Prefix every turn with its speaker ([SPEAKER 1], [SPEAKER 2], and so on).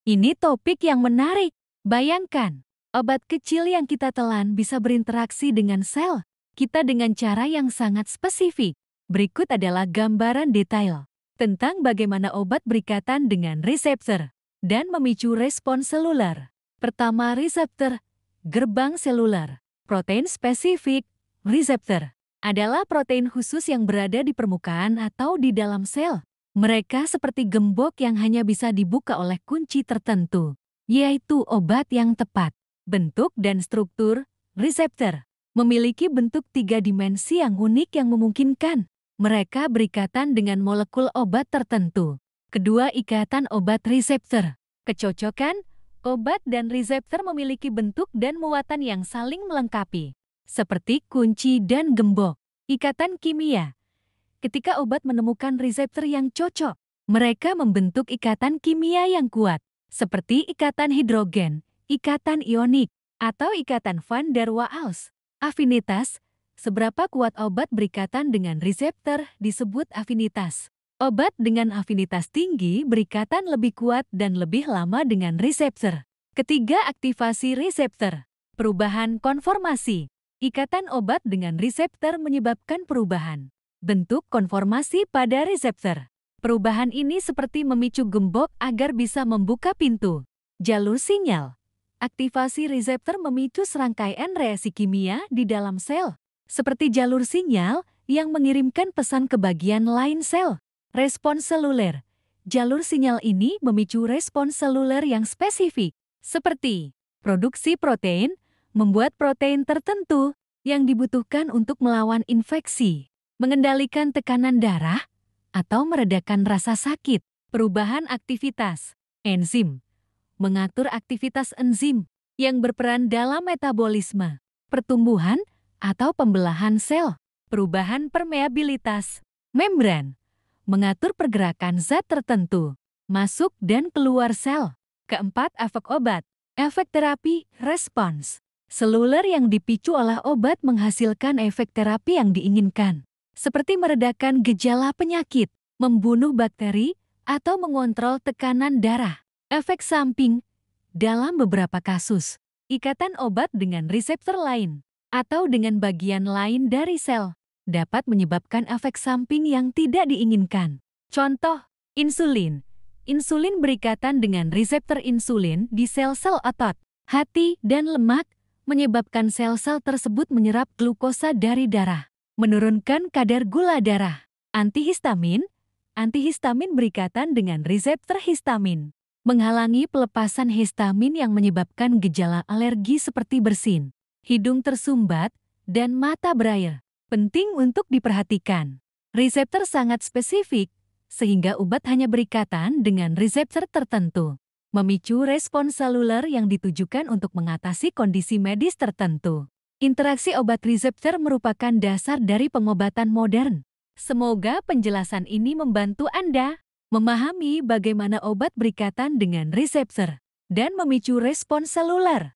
[SPEAKER 1] Ini topik yang menarik. Bayangkan, obat kecil yang kita telan bisa berinteraksi dengan sel kita dengan cara yang sangat spesifik. Berikut adalah gambaran detail tentang bagaimana obat berikatan dengan reseptor dan memicu respons seluler. Pertama, reseptor. Gerbang seluler. Protein spesifik. Reseptor adalah protein khusus yang berada di permukaan atau di dalam sel. Mereka seperti gembok yang hanya bisa dibuka oleh kunci tertentu, yaitu obat yang tepat. Bentuk dan struktur reseptor memiliki bentuk 3 dimensi yang unik yang memungkinkan mereka berikatan dengan molekul obat tertentu. Kedua, ikatan obat reseptor. Kecocokan obat dan reseptor memiliki bentuk dan muatan yang saling melengkapi, seperti kunci dan gembok. Ikatan kimia. Ketika obat menemukan reseptor yang cocok, mereka membentuk ikatan kimia yang kuat, seperti ikatan hidrogen, ikatan ionik, atau ikatan van der Waals. Afinitas. Seberapa kuat obat berikatan dengan reseptor disebut afinitas. Obat dengan afinitas tinggi berikatan lebih kuat dan lebih lama dengan reseptor. Ketiga, aktivasi reseptor. Perubahan konformasi. Ikatan obat dengan reseptor menyebabkan perubahan bentuk konformasi pada reseptor. Perubahan ini seperti memicu gembok agar bisa membuka pintu. Jalur sinyal. Aktivasi reseptor memicu serangkaian reaksi kimia di dalam sel, seperti jalur sinyal yang mengirimkan pesan ke bagian lain sel. Respons seluler. Jalur sinyal ini memicu respons seluler yang spesifik, seperti produksi protein, membuat protein tertentu yang dibutuhkan untuk melawan infeksi, mengendalikan tekanan darah, atau meredakan rasa sakit. Perubahan aktivitas. Enzim. Mengatur aktivitas enzim yang berperan dalam metabolisme, pertumbuhan, atau pembelahan sel. Perubahan permeabilitas. Membran. Mengatur pergerakan zat tertentu, masuk dan keluar sel. Keempat, efek obat. Efek terapi, respons. Seluler yang dipicu oleh obat menghasilkan efek terapi yang diinginkan, seperti meredakan gejala penyakit, membunuh bakteri, atau mengontrol tekanan darah. Efek samping. Dalam beberapa kasus, ikatan obat dengan reseptor lain atau dengan bagian lain dari sel dapat menyebabkan efek samping yang tidak diinginkan. Contoh, insulin. Insulin berikatan dengan reseptor insulin di sel-sel otot, hati, dan lemak, menyebabkan sel-sel tersebut menyerap glukosa dari darah, menurunkan kadar gula darah. Antihistamin. Antihistamin berikatan dengan reseptor histamin, menghalangi pelepasan histamin yang menyebabkan gejala alergi seperti bersin, hidung tersumbat, dan mata berair. Penting untuk diperhatikan. Reseptor sangat spesifik, sehingga obat hanya berikatan dengan reseptor tertentu, memicu respons seluler yang ditujukan untuk mengatasi kondisi medis tertentu. Interaksi obat reseptor merupakan dasar dari pengobatan modern. Semoga penjelasan ini membantu Anda memahami bagaimana obat berikatan dengan reseptor dan memicu respons seluler.